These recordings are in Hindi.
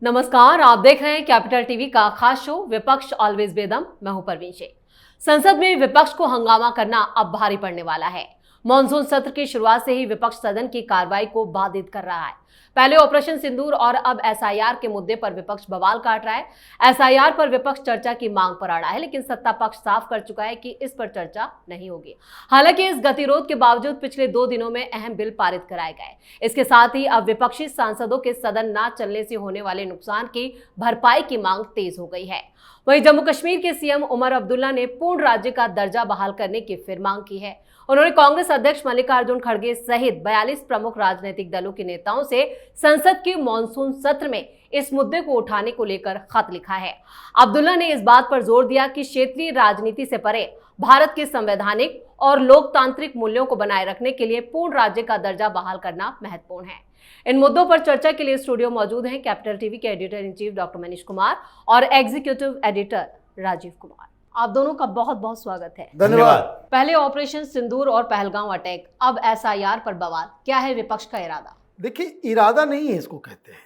नमस्कार, आप देख रहे हैं कैपिटल टीवी का खास शो विपक्ष ऑलवेज बेदम। मैं हूं परवीन शेख। संसद में विपक्ष को हंगामा करना अब भारी पड़ने वाला है। मॉनसून सत्र की शुरुआत से ही विपक्ष सदन की कार्रवाई को बाधित कर रहा है। पहले ऑपरेशन सिंदूर और अब एसआईआर के मुद्दे पर विपक्ष बवाल काट रहा है। एसआईआर पर विपक्ष चर्चा की मांग पर अड़ा है, लेकिन सत्ता पक्ष साफ कर चुका है कि इस पर चर्चा नहीं होगी। हालांकि इस गतिरोध के बावजूद पिछले 2 दिनों में अहम बिल पारित कराए गए। इसके साथ ही अब विपक्षी सांसदों के सदन न चलने से होने वाले नुकसान की भरपाई की मांग तेज हो गई है। वहीं जम्मू कश्मीर के सीएम उमर अब्दुल्ला ने पूर्ण राज्य का दर्जा बहाल करने की फिर मांग की है। उन्होंने कांग्रेस अध्यक्ष मल्लिकार्जुन खड़गे सहित 42 प्रमुख राजनीतिक दलों के नेताओं से संसद के मॉनसून सत्र में इस मुद्दे को उठाने को लेकर खत लिखा है। अब्दुल्ला ने इस बात पर जोर दिया कि क्षेत्रीय राजनीति से परे भारत के संवैधानिक और लोकतांत्रिक मूल्यों को बनाए रखने के लिए पूर्ण राज्य का दर्जा बहाल करना महत्वपूर्ण है। इन मुद्दों पर चर्चा के लिए स्टूडियो मौजूद हैं कैपिटल टीवी के editor in chief doctor Manish Kumar और एग्जीक्यूटिव एडिटर राजीव कुमार। आप दोनों का बहुत बहुत स्वागत है। धन्यवाद। पहले ऑपरेशन सिंदूर और पहलगांव अटैक, अब एसआईआर पर बवाल। क्या है विपक्ष का इरादा? देखिए, इरादा नहीं है इसको कहते हैं,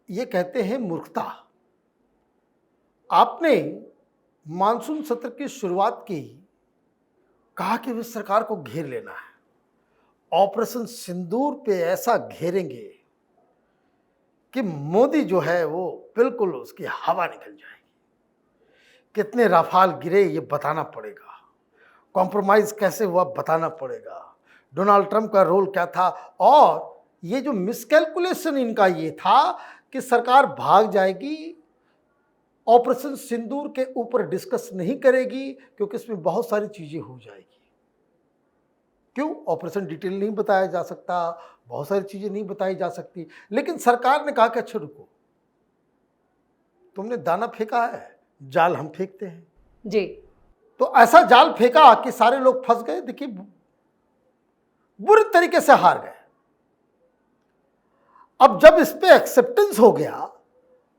ये कहते हैं मूर्खता। आपने मानसून सत्र की शुरुआत की, कहा कि वे सरकार को घेर लेना है। ऑपरेशन सिंदूर पे ऐसा घेरेंगे कि मोदी जो है वो बिल्कुल उसकी हवा निकल जाएगी। कितने राफाल गिरे ये बताना पड़ेगा, कॉम्प्रोमाइज कैसे हुआ बताना पड़ेगा, डोनाल्ड ट्रंप का रोल क्या था, और ये जो मिसकैलकुलेशन इनका ये था कि सरकार भाग जाएगी, ऑपरेशन सिंदूर के ऊपर डिस्कस नहीं करेगी क्योंकि इसमें बहुत सारी चीजें हो जाएगी। क्यों? ऑपरेशन डिटेल नहीं बताया जा सकता, बहुत सारी चीजें नहीं बताई जा सकती। लेकिन सरकार ने कहा कि अच्छा रुको, तुमने दाना फेंका है, जाल हम फेंकते हैं जी। तो ऐसा जाल फेंका कि सारे लोग फंस गए। देखिए, बुरी तरीके से हार गए। अब जब इस पे एक्सेप्टेंस हो गया,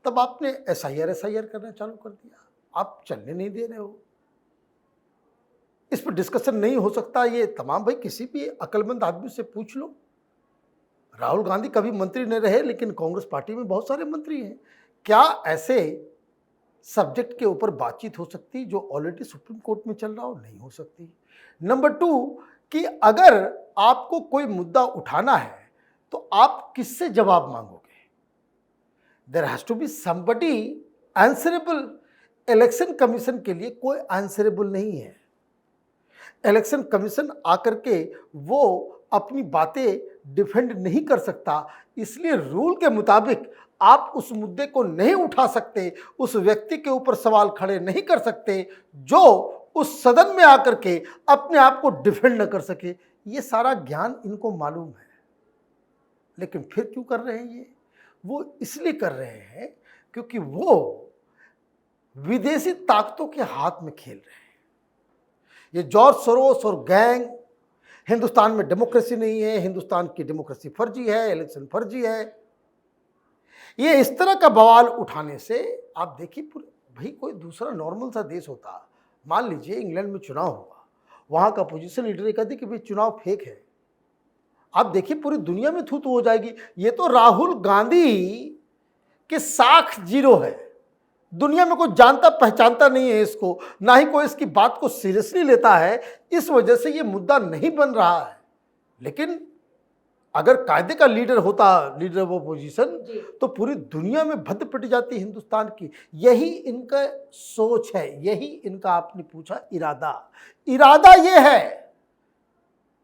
तब आपने एसआईआर करना चालू कर दिया। आप चलने नहीं दे रहे हो, इस पर डिस्कशन नहीं हो सकता। ये तमाम, भाई किसी भी अक्लमंद आदमी से पूछ लो। राहुल गांधी कभी मंत्री नहीं रहे, लेकिन कांग्रेस पार्टी में बहुत सारे मंत्री हैं। क्या ऐसे सब्जेक्ट के ऊपर बातचीत हो सकती जो ऑलरेडी सुप्रीम कोर्ट में चल रहा हो? नहीं हो सकती। नंबर 2 कि अगर आपको कोई मुद्दा उठाना है तो आप किससे जवाब मांगोगे? There has to be somebody answerable. Election commission के लिए कोई आंसरेबल नहीं है। इलेक्शन कमीशन आकर के वो अपनी बातें डिफेंड नहीं कर सकता, इसलिए रूल के मुताबिक आप उस मुद्दे को नहीं उठा सकते, उस व्यक्ति के ऊपर सवाल खड़े नहीं कर सकते जो उस सदन में आकर के अपने आप को डिफेंड न कर सके। ये सारा ज्ञान इनको मालूम है, लेकिन फिर क्यों कर रहे हैं ये? वो इसलिए कर रहे हैं क्योंकि वो विदेशी ताकतों के हाथ में खेल रहे हैं। ये जॉर्ज सोरोस और गैंग, हिंदुस्तान में डेमोक्रेसी नहीं है, हिंदुस्तान की डेमोक्रेसी फर्जी है, इलेक्शन फर्जी है, ये इस तरह का बवाल उठाने से आप देखिए, पूरे भाई कोई दूसरा नॉर्मल सा देश होता, मान लीजिए इंग्लैंड में चुनाव हुआ, वहाँ का अपोजिशन लीडर कहते कि भाई चुनाव फेक है, आप देखिए पूरी दुनिया में थू हो जाएगी। ये तो राहुल गांधी की साख जीरो है, दुनिया में कोई जानता पहचानता नहीं है इसको, ना ही कोई इसकी बात को सीरियसली लेता है। इस वजह से ये मुद्दा नहीं बन रहा है। लेकिन अगर कायदे का लीडर होता, लीडर ऑफ अपोजिशन, तो पूरी दुनिया में भद्द पिट जाती हिंदुस्तान की। यही इनका सोच है, यही इनका, आपने पूछा इरादा ये है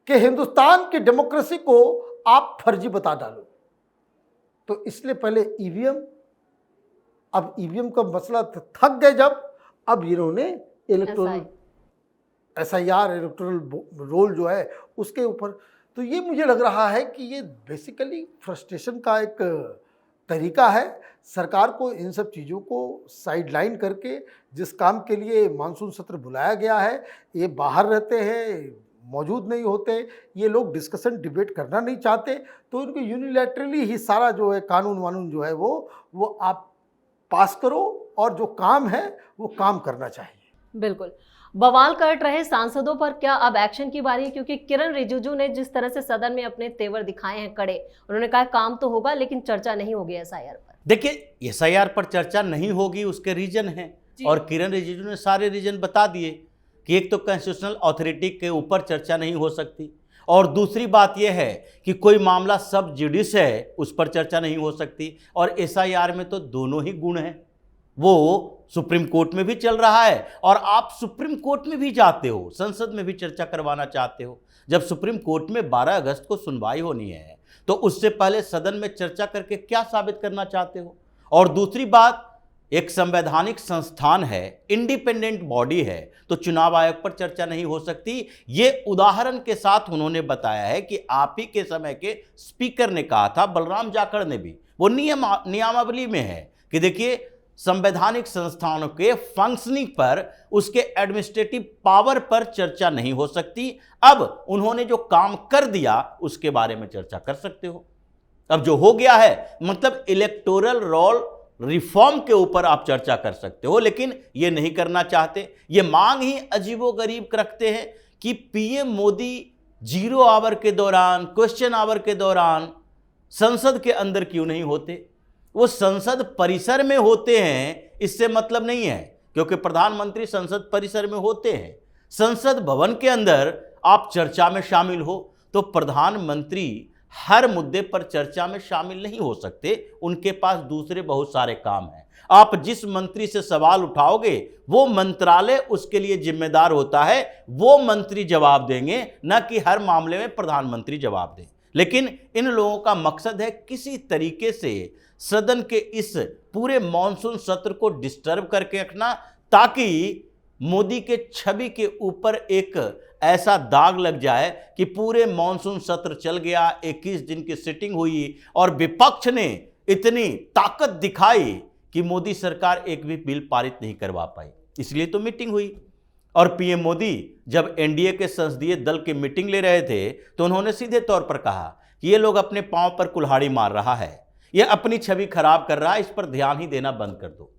कि हिंदुस्तान की डेमोक्रेसी को आप फर्जी बता डालो। तो इसलिए पहले ईवीएम, अब ईवीएम का मसला थक गए जब, अब इन्होंने इलेक्टोरल एसआईआर, इलेक्टोरल रोल जो है उसके ऊपर। तो ये मुझे लग रहा है कि ये बेसिकली फ्रस्ट्रेशन का एक तरीका है। सरकार को इन सब चीज़ों को साइडलाइन करके, जिस काम के लिए मानसून सत्र बुलाया गया है, ये बाहर रहते हैं, मौजूद नहीं होते, ये लोग डिस्कशन डिबेट करना नहीं चाहते, तो इनको यूनिलैटरली ही सारा जो है कानून वानून जो है वो आप पास करो, और जो काम है वो काम करना चाहिए। बिल्कुल। बवाल कर रहे सांसदों पर क्या अब एक्शन की बारी है? क्योंकि किरण रिजिजू ने जिस तरह से सदन में अपने तेवर दिखाए हैं कड़े, उन्होंने कहा काम तो होगा लेकिन चर्चा नहीं होगी एसआईआर पर। देखिए, एसआईआर पर चर्चा नहीं होगी, उसके रीजन हैं, और किरण रिजिजू ने सारे रीजन बता दिए कि एक तो कॉन्स्टिट्यूशनल अथॉरिटी के ऊपर चर्चा नहीं हो सकती, और दूसरी बात यह है कि कोई मामला सब जुडिस है उस पर चर्चा नहीं हो सकती, और एसआईआर में तो दोनों ही गुण हैं। वो सुप्रीम कोर्ट में भी चल रहा है और आप सुप्रीम कोर्ट में भी जाते हो, संसद में भी चर्चा करवाना चाहते हो। जब सुप्रीम कोर्ट में 12 अगस्त को सुनवाई होनी है तो उससे पहले सदन में चर्चा करके क्या साबित करना चाहते हो? और दूसरी बात, एक संवैधानिक संस्थान है, इंडिपेंडेंट बॉडी है, तो चुनाव आयोग पर चर्चा नहीं हो सकती। ये उदाहरण के साथ उन्होंने बताया है कि आप ही के समय के स्पीकर ने कहा था, बलराम जाखड़ ने भी, वो नियमावली में है कि देखिए, संवैधानिक संस्थानों के फंक्शनिंग पर, उसके एडमिनिस्ट्रेटिव पावर पर चर्चा नहीं हो सकती। अब उन्होंने जो काम कर दिया उसके बारे में चर्चा कर सकते हो। अब जो हो गया है, मतलब इलेक्टोरल रोल रिफॉर्म के ऊपर आप चर्चा कर सकते हो, लेकिन ये नहीं करना चाहते। ये मांग ही अजीबोगरीब रखते हैं कि पीएम मोदी 0 आवर के दौरान, क्वेश्चन आवर के दौरान संसद के अंदर क्यों नहीं होते? वो संसद परिसर में होते हैं, इससे मतलब नहीं है, क्योंकि प्रधानमंत्री संसद परिसर में होते हैं। संसद भवन के अंदर आप चर्चा में शामिल हो, तो प्रधानमंत्री हर मुद्दे पर चर्चा में शामिल नहीं हो सकते, उनके पास दूसरे बहुत सारे काम हैं। आप जिस मंत्री से सवाल उठाओगे वो मंत्रालय उसके लिए जिम्मेदार होता है, वो मंत्री जवाब देंगे, न कि हर मामले में प्रधानमंत्री जवाब दें। लेकिन इन लोगों का मकसद है किसी तरीके से सदन के इस पूरे मॉनसून सत्र को डिस्टर्ब करके रखना, ताकि मोदी के छवि के ऊपर एक ऐसा दाग लग जाए कि पूरे मॉनसून सत्र चल गया, 21 दिन की सिटिंग हुई और विपक्ष ने इतनी ताकत दिखाई कि मोदी सरकार एक भी बिल पारित नहीं करवा पाई। इसलिए तो मीटिंग हुई। और पीएम मोदी जब एनडीए के संसदीय दल की मीटिंग ले रहे थे तो उन्होंने सीधे तौर पर कहा कि ये लोग अपने पांव पर कुल्हाड़ी मार रहा है, ये अपनी छवि खराब कर रहा है, इस पर ध्यान ही देना बंद कर दो।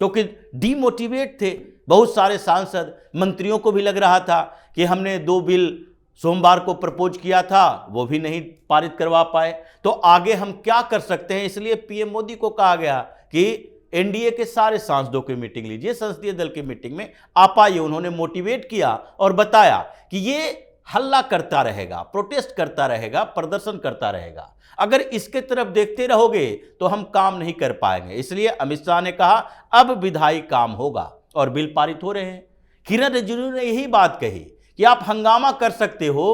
क्योंकि डीमोटिवेट थे बहुत सारे सांसद, मंत्रियों को भी लग रहा था कि हमने 2 बिल सोमवार को प्रपोज किया था, वो भी नहीं पारित करवा पाए, तो आगे हम क्या कर सकते हैं। इसलिए पीएम मोदी को कहा गया कि एनडीए के सारे सांसदों की मीटिंग लीजिए, संसदीय दल की मीटिंग में आप आइए। उन्होंने मोटिवेट किया और बताया कि ये हल्ला करता रहेगा, प्रोटेस्ट करता रहेगा, प्रदर्शन करता रहेगा, अगर इसके तरफ देखते रहोगे तो हम काम नहीं कर पाएंगे। इसलिए अमित शाह ने कहा अब विधायी काम होगा और बिल पारित हो रहे हैं। किरण रिजिजू ने यही बात कही कि आप हंगामा कर सकते हो,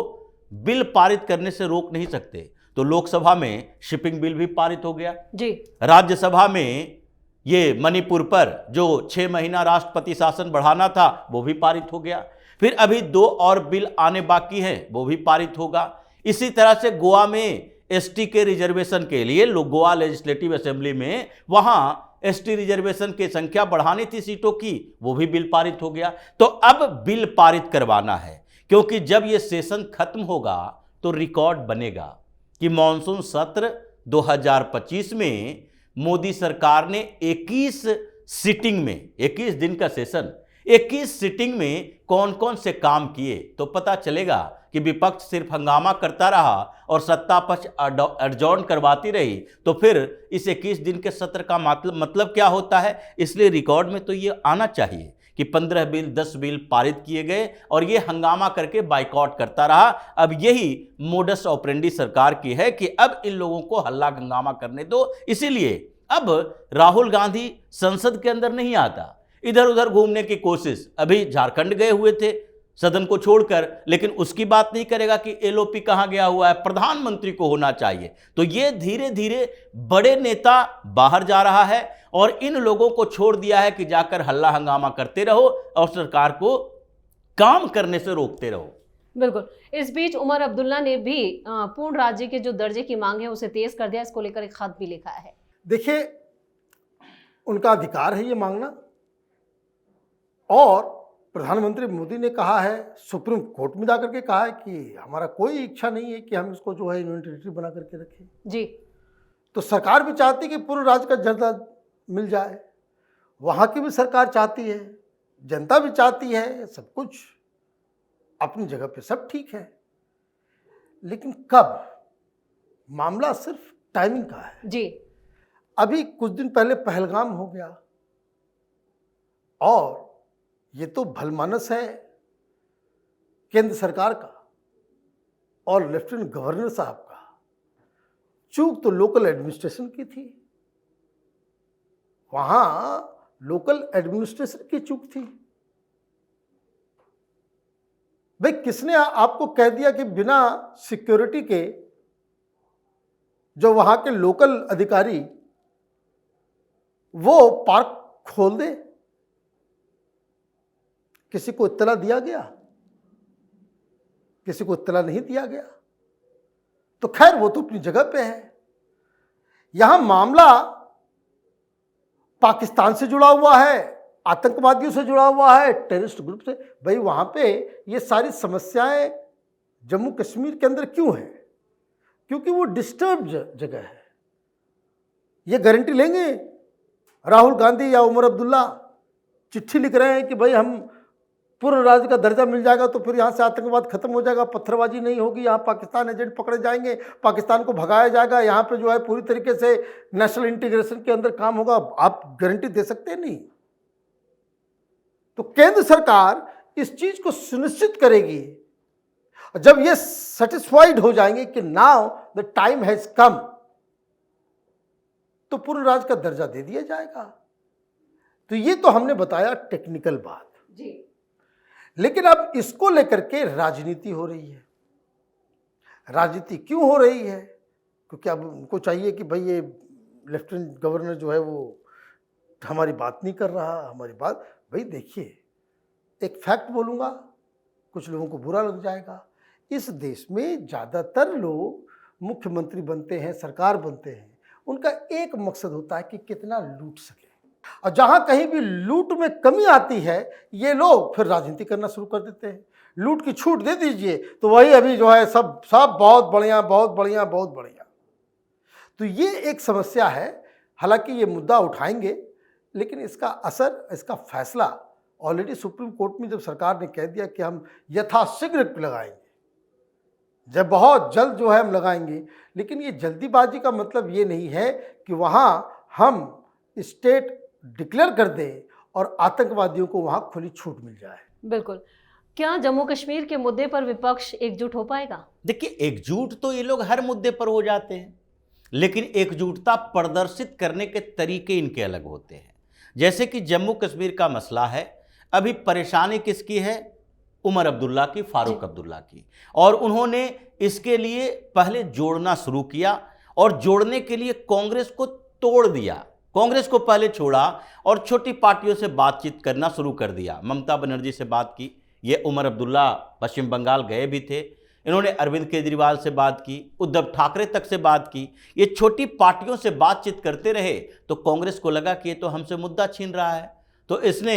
बिल पारित करने से रोक नहीं सकते। तो लोकसभा में शिपिंग बिल भी पारित हो गया जी। राज्यसभा में ये मणिपुर पर जो 6 महीना राष्ट्रपति शासन बढ़ाना था वो भी पारित हो गया। फिर अभी 2 और बिल आने बाकी हैं, वो भी पारित होगा। इसी तरह से गोवा में एसटी के रिजर्वेशन के लिए गोवा लेजिस्लेटिव असेंबली में वहां एसटी रिजर्वेशन की संख्या बढ़ानी थी सीटों की, वो भी बिल पारित हो गया। तो अब बिल पारित करवाना है, क्योंकि जब ये सेशन खत्म होगा तो रिकॉर्ड बनेगा कि मॉनसून सत्र 2025 में मोदी सरकार ने 21 सिटिंग में, 21 दिन का सेशन, 21 सिटिंग में कौन कौन से काम किए, तो पता चलेगा कि विपक्ष सिर्फ हंगामा करता रहा और सत्ता पक्ष एडजॉर्न करवाती रही, तो फिर इस 21 दिन के सत्र का मतलब क्या होता है। इसलिए रिकॉर्ड में तो ये आना चाहिए कि 15 बिल 10 बिल पारित किए गए और ये हंगामा करके बाइकआउट करता रहा। अब यही मोडस ऑपरेंडी सरकार की है कि अब इन लोगों को हल्ला हंगामा करने दो। इसीलिए अब राहुल गांधी संसद के अंदर नहीं आता, इधर उधर घूमने की कोशिश, अभी झारखंड गए हुए थे सदन को छोड़कर, लेकिन उसकी बात नहीं करेगा कि एलओपी कहां गया हुआ है, प्रधानमंत्री को होना चाहिए। तो ये धीरे धीरे बड़े नेता बाहर जा रहा है और इन लोगों को छोड़ दिया है कि जाकर हल्ला हंगामा करते रहो और सरकार को काम करने से रोकते रहो। बिल्कुल। इस बीच उमर अब्दुल्ला ने भी पूर्ण राज्य के जो दर्जे की मांग है उसे तेज कर दिया, इसको लेकर एक खत भी लिखा है। देखिए, उनका अधिकार है ये मांगना, और प्रधानमंत्री मोदी ने कहा है, सुप्रीम कोर्ट में जाकर के कहा है कि हमारा कोई इच्छा नहीं है कि हम इसको जो है यूनियन टेरिटरी बना करके रखें जी। तो सरकार भी चाहती है कि पूर्ण राज्य का दर्जा मिल जाए, वहाँ की भी सरकार चाहती है, जनता भी चाहती है, सब कुछ अपनी जगह पे सब ठीक है, लेकिन कब, मामला सिर्फ टाइमिंग का है। जी। अभी कुछ दिन पहले पहलगाम हो गया, और ये तो भलमानस है केंद्र सरकार का और लेफ्टिनेंट गवर्नर साहब का। चूक तो लोकल एडमिनिस्ट्रेशन की थी, वहां लोकल एडमिनिस्ट्रेशन की चूक थी। भाई किसने आपको कह दिया कि बिना सिक्योरिटी के जो वहां के लोकल अधिकारी वो पार्क खोल दे? किसी को इत्तला दिया गया? किसी को इत्तला नहीं दिया गया। तो खैर वो तो अपनी जगह पे है। यहां मामला पाकिस्तान से जुड़ा हुआ है, आतंकवादियों से जुड़ा हुआ है, टेररिस्ट ग्रुप से। भाई वहां पे ये सारी समस्याएं जम्मू कश्मीर के अंदर क्यों है? क्योंकि वो डिस्टर्ब जगह है। ये गारंटी लेंगे राहुल गांधी या उमर अब्दुल्ला, चिट्ठी लिख रहे हैं कि भाई हम पूर्ण राज्य का दर्जा मिल जाएगा तो फिर यहाँ से आतंकवाद खत्म हो जाएगा, पत्थरबाजी नहीं होगी, यहाँ पाकिस्तान एजेंट पकड़े जाएंगे, पाकिस्तान को भगाया जाएगा, यहाँ पे जो है पूरी तरीके से नेशनल इंटीग्रेशन के अंदर काम होगा। आप गारंटी दे सकते हैं? नहीं। तो केंद्र सरकार इस चीज को सुनिश्चित करेगी। जब ये सेटिस्फाइड हो जाएंगे कि now the time has come, तो पूर्ण राज्य का दर्जा दे दिया जाएगा। तो ये तो हमने बताया टेक्निकल बात जी। लेकिन अब इसको लेकर के राजनीति हो रही है। राजनीति क्यों हो रही है? क्योंकि अब उनको चाहिए कि भाई ये लेफ्टिनेंट गवर्नर जो है वो हमारी बात नहीं कर रहा, हमारी बात। भाई देखिए, एक फैक्ट बोलूँगा, कुछ लोगों को बुरा लग जाएगा। इस देश में ज़्यादातर लोग मुख्यमंत्री बनते हैं, सरकार बनते हैं, उनका एक मकसद होता है कि कितना लूट सके। और जहां कहीं भी लूट में कमी आती है, ये लोग फिर राजनीति करना शुरू कर देते हैं। लूट की छूट दे दीजिए तो वही अभी जो है सब सब बहुत बढ़िया, बहुत बढ़िया, बहुत बढ़िया। तो ये एक समस्या है। हालांकि ये मुद्दा उठाएंगे, लेकिन इसका असर, इसका फैसला ऑलरेडी सुप्रीम कोर्ट में जब सरकार ने कह दिया कि हम यथाशीघ्र लगाएंगे, जब बहुत जल्द जो है हम लगाएंगे। लेकिन ये जल्दीबाजी का मतलब ये नहीं है कि वहाँ हम स्टेट डिक्लेयर कर दें और आतंकवादियों को वहाँ खुली छूट मिल जाए। बिल्कुल। क्या जम्मू कश्मीर के मुद्दे पर विपक्ष एकजुट हो पाएगा? देखिए, एकजुट तो ये लोग हर मुद्दे पर हो जाते हैं, लेकिन एकजुटता प्रदर्शित करने के तरीके इनके अलग होते हैं। जैसे कि जम्मू कश्मीर का मसला है, अभी परेशानी किसकी है? उमर अब्दुल्ला की, फारूक अब्दुल्ला की। और उन्होंने इसके लिए पहले जोड़ना शुरू किया और जोड़ने के लिए कांग्रेस को तोड़ दिया। कांग्रेस को पहले छोड़ा और छोटी पार्टियों से बातचीत करना शुरू कर दिया। ममता बनर्जी से बात की, ये उमर अब्दुल्ला पश्चिम बंगाल गए भी थे। इन्होंने अरविंद केजरीवाल से बात की, उद्धव ठाकरे तक से बात की। ये छोटी पार्टियों से बातचीत करते रहे तो कांग्रेस को लगा कि ये तो हमसे मुद्दा छीन रहा है, तो इसने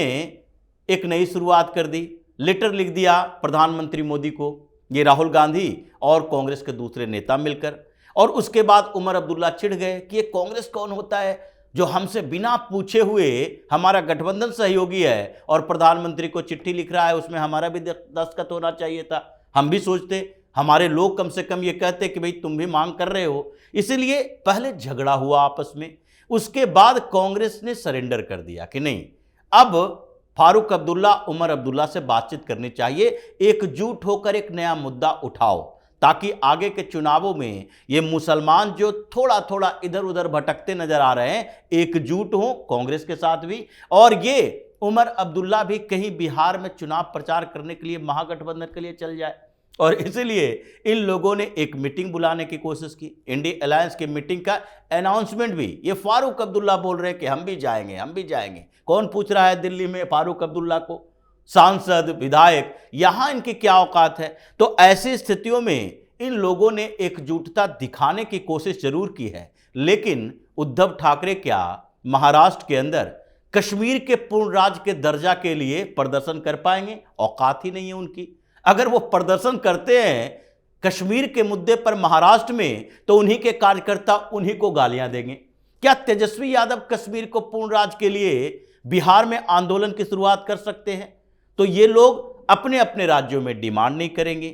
एक नई शुरुआत कर दी। लेटर लिख दिया प्रधानमंत्री मोदी को, ये राहुल गांधी और कांग्रेस के दूसरे नेता मिलकर। और उसके बाद उमर अब्दुल्ला चिढ़ गए कि ये कांग्रेस कौन होता है जो हमसे बिना पूछे हुए हमारा गठबंधन सहयोगी है और प्रधानमंत्री को चिट्ठी लिख रहा है, उसमें हमारा भी दस्तखत होना चाहिए था। हम भी सोचते, हमारे लोग कम से कम ये कहते कि भाई तुम भी मांग कर रहे हो। इसीलिए पहले झगड़ा हुआ आपस में, उसके बाद कांग्रेस ने सरेंडर कर दिया कि नहीं, अब फारूक अब्दुल्ला, उमर अब्दुल्ला से बातचीत करनी चाहिए, एकजुट होकर एक नया मुद्दा उठाओ, ताकि आगे के चुनावों में ये मुसलमान जो थोड़ा थोड़ा इधर उधर भटकते नजर आ रहे हैं, एकजुट हों कांग्रेस के साथ भी। और ये उमर अब्दुल्ला भी कहीं बिहार में चुनाव प्रचार करने के लिए महागठबंधन के लिए चल जाए। और इसीलिए इन लोगों ने एक मीटिंग बुलाने की कोशिश की। इंडिया अलायंस की मीटिंग का अनाउंसमेंट भी ये फारूक अब्दुल्ला बोल रहे हैं कि हम भी जाएंगे, हम भी जाएंगे। कौन पूछ रहा है दिल्ली में फारूक अब्दुल्ला को? सांसद, विधायक, यहां इनकी क्या औकात है? तो ऐसी स्थितियों में इन लोगों ने एकजुटता दिखाने की कोशिश जरूर की है, लेकिन उद्धव ठाकरे क्या महाराष्ट्र के अंदर कश्मीर के पूर्ण राज्य के दर्जा के लिए प्रदर्शन कर पाएंगे? औकात ही नहीं है उनकी। अगर वो प्रदर्शन करते हैं कश्मीर के मुद्दे पर महाराष्ट्र में, तो उन्हीं के कार्यकर्ता उन्हीं को गालियां देंगे। क्या तेजस्वी यादव कश्मीर को पूर्ण राज्य के लिए बिहार में आंदोलन की शुरुआत कर सकते हैं? तो ये लोग अपने अपने राज्यों में डिमांड नहीं करेंगे।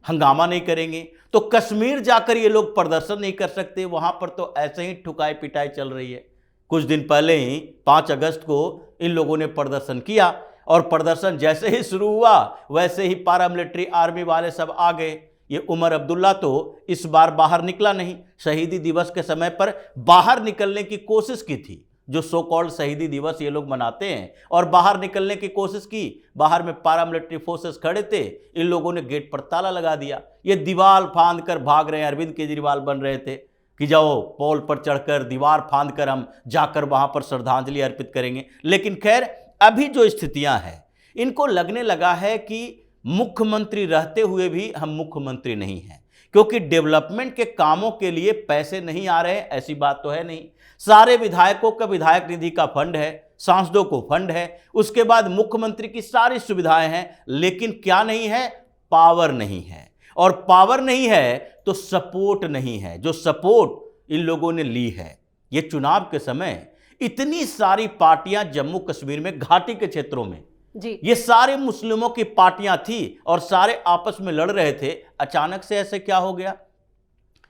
हंगामा नहीं करेंगे, तो कश्मीर जाकर ये लोग प्रदर्शन नहीं कर सकते। वहां पर तो ऐसे ही ठुकाई पिटाई चल रही है। कुछ दिन पहले ही 5 अगस्त को इन लोगों ने प्रदर्शन किया और प्रदर्शन जैसे ही शुरू हुआ वैसे ही पैरामिलिट्री आर्मी वाले सब आ गए। ये उमर अब्दुल्ला तो इस बार बाहर निकला नहीं। शहीदी दिवस के समय पर बाहर निकलने की कोशिश की थी, जो सो कॉल्ड शहीदी दिवस ये लोग मनाते हैं, और बाहर निकलने की कोशिश की। बाहर में पैरामिलिट्री फोर्सेस खड़े थे, इन लोगों ने गेट पर ताला लगा दिया। ये दीवार फांद कर भाग रहे हैं। अरविंद केजरीवाल बन रहे थे कि जाओ पोल पर चढ़कर दीवार फांद कर हम जाकर वहां पर श्रद्धांजलि अर्पित करेंगे। लेकिन खैर, अभी जो स्थितियां हैं, इनको लगने लगा है कि मुख्यमंत्री रहते हुए भी हम मुख्यमंत्री नहीं हैं, क्योंकि डेवलपमेंट के कामों के लिए पैसे नहीं आ रहे हैं। ऐसी बात तो है नहीं। सारे विधायकों का विधायक निधि का फंड है, सांसदों को फंड है, उसके बाद मुख्यमंत्री की सारी सुविधाएं हैं, लेकिन क्या नहीं है? पावर नहीं है। और पावर नहीं है तो सपोर्ट नहीं है, जो सपोर्ट इन लोगों ने ली है। ये चुनाव के समय इतनी सारी पार्टियां जम्मू कश्मीर में घाटी के क्षेत्रों में जी, ये सारे मुस्लिमों की पार्टियां थी और सारे आपस में लड़ रहे थे। अचानक से ऐसे क्या हो गया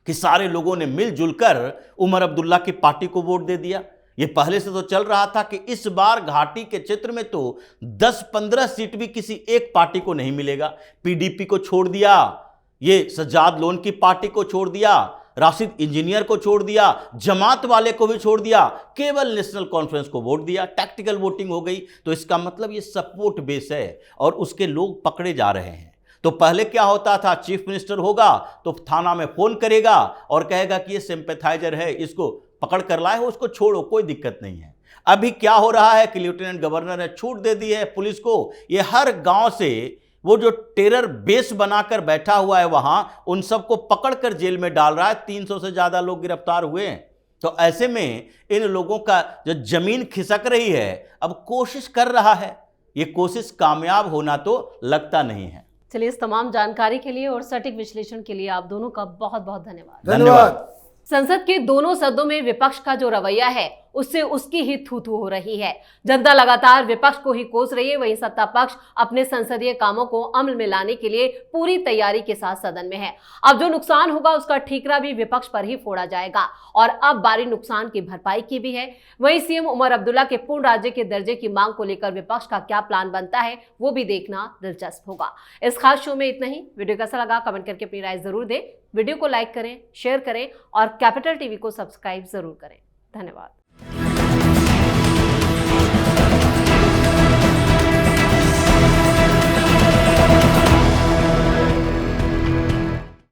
कि सारे लोगों ने मिलजुल कर उमर अब्दुल्ला की पार्टी को वोट दे दिया। ये पहले से तो चल रहा था कि इस बार घाटी के क्षेत्र में तो 10-15 सीट भी किसी एक पार्टी को नहीं मिलेगा। पीडीपी को छोड़ दिया, ये सज्जाद लोन की पार्टी को छोड़ दिया, राशिद इंजीनियर को छोड़ दिया, जमात वाले को भी छोड़ दिया, केवल नेशनल कॉन्फ्रेंस को वोट दिया। टैक्टिकल वोटिंग हो गई। तो इसका मतलब ये सपोर्ट बेस है और उसके लोग पकड़े जा रहे हैं। तो पहले क्या होता था? चीफ मिनिस्टर होगा तो थाना में फोन करेगा और कहेगा कि ये सिंपैथाइजर है, इसको पकड़ कर लाए हो, उसको छोड़ो, कोई दिक्कत नहीं है। अभी क्या हो रहा है कि लेफ्टिनेंट गवर्नर ने छूट दे दी है पुलिस को। ये हर गांव से वो जो टेरर बेस बनाकर बैठा हुआ है वहां, उन सबको पकड़कर जेल में डाल रहा है। 300 से ज्यादा लोग गिरफ्तार हुए हैं। तो ऐसे में इन लोगों का जो जमीन खिसक रही है, अब कोशिश कर रहा है। ये कोशिश कामयाब होना तो लगता नहीं है। चलिए, इस तमाम जानकारी के लिए और सटीक विश्लेषण के लिए आप दोनों का बहुत बहुत धन्यवाद। धन्यवाद। संसद के दोनों सदनों में विपक्ष का जो रवैया है उससे उसकी ही थू-थू हो रही है। जनता लगातार विपक्ष को ही कोस रही है, वहीं सत्ता पक्ष अपने संसदीय कामों को अमल में लाने के लिए पूरी तैयारी के साथ सदन में है। अब जो नुकसान होगा उसका ठीकरा भी विपक्ष पर ही फोड़ा जाएगा और अब बारी नुकसान की भरपाई की भी है। वहीं सीएम उमर अब्दुल्ला के पूर्ण राज्य के दर्जे की मांग को लेकर विपक्ष का क्या प्लान बनता है वो भी देखना दिलचस्प होगा। इस खास शो में इतना ही। वीडियो कैसा लगा कमेंट करके अपनी राय जरूर दें। वीडियो को लाइक करें, शेयर करें और कैपिटल टीवी को सब्सक्राइब जरूर करें। धन्यवाद।